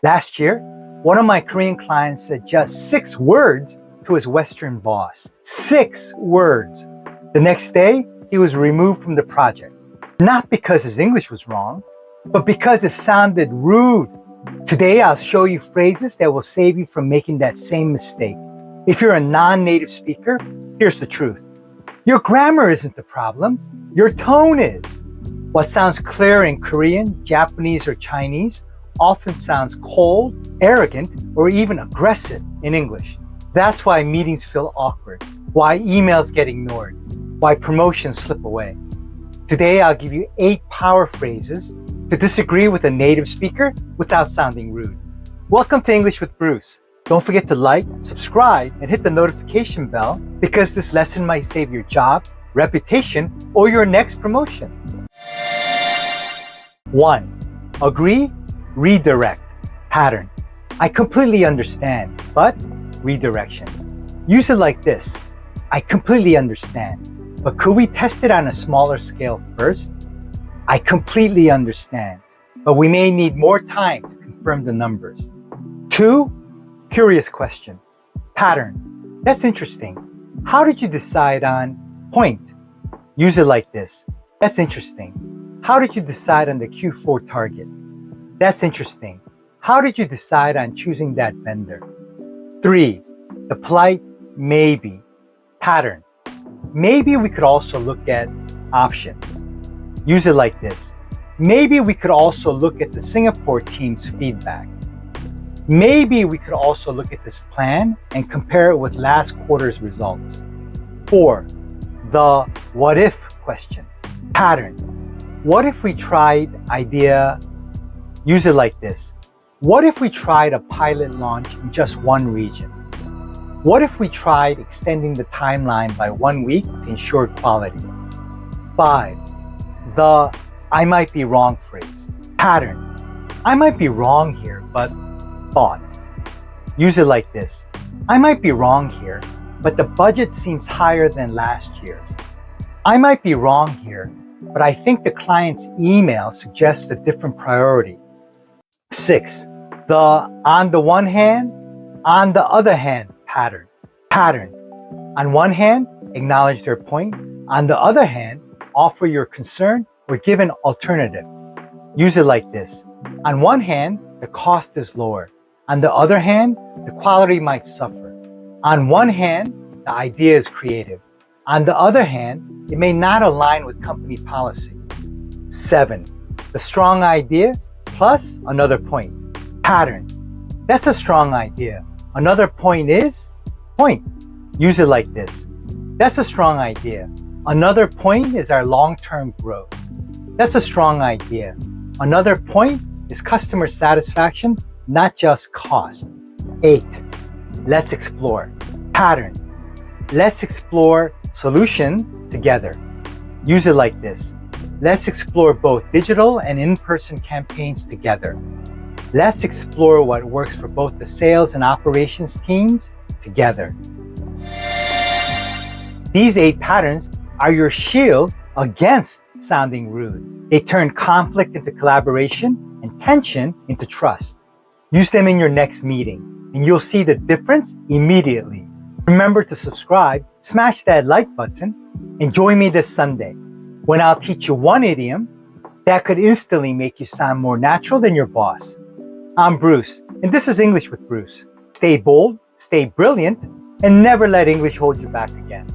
Last year, one of my Korean clients said just 6 words to his Western boss. 6 words. The next day, he was removed from the project. Not because his English was wrong, but because it sounded rude. Today, I'll show you phrases that will save you from making that same mistake. If you're a non-native speaker, here's the truth. Your grammar isn't the problem. Your tone is. What sounds clear in Korean, Japanese, or Chinese often sounds cold, arrogant, or even aggressive in English. That's why meetings feel awkward, why emails get ignored, why promotions slip away. Today, I'll give you 8 power phrases to disagree with a native speaker without sounding rude. Welcome to English with Bruce. Don't forget to like, subscribe, and hit the notification bell because this lesson might save your job, reputation, or your next promotion. 1. Agree, redirect. Pattern. I completely understand, but redirection. Use it like this. I completely understand, but could we test it on a smaller scale first? I completely understand, but we may need more time to confirm the numbers. 2. Curious question. Pattern. That's interesting. How did you decide on point? Use it like this. That's interesting. How did you decide on the Q4 target? That's interesting. How did you decide on choosing that vendor? 3. The polite maybe. Pattern. Maybe we could also look at option. Use it like this. Maybe we could also look at the Singapore team's feedback. Maybe we could also look at this plan and compare it with last quarter's results. 4. The what if question. Pattern. What if we tried idea? Use it like this. What if we tried a pilot launch in just one region? What if we tried extending the timeline by 1 week to ensure quality? 5. The I might be wrong phrase. Pattern. I might be wrong here, but thought. Use it like this. I might be wrong here, but the budget seems higher than last year's. I might be wrong here, but I think the client's email suggests a different priority. 6. The on the one hand, on the other hand pattern. Pattern. On one hand, acknowledge their point. On the other hand, offer your concern or give an alternative. Use it like this. On one hand, the cost is lower. On the other hand, the quality might suffer. On one hand, the idea is creative. On the other hand, it may not align with company policy. 7. The strong idea plus another point. Pattern. That's a strong idea. Another point is point. Use it like this. That's a strong idea. Another point is our long-term growth. That's a strong idea. Another point is customer satisfaction, not just cost. 8. Let's explore. Pattern. Let's explore solution together. Use it like this. Let's explore both digital and in-person campaigns together. Let's explore what works for both the sales and operations teams together. These 8 patterns are your shield against sounding rude. They turn conflict into collaboration and tension into trust. Use them in your next meeting, and you'll see the difference immediately. Remember to subscribe, smash that like button, and join me this Sunday when I'll teach you one idiom that could instantly make you sound more natural than your boss. I'm Bruce, and this is English with Bruce. Stay bold, stay brilliant, and never let English hold you back again.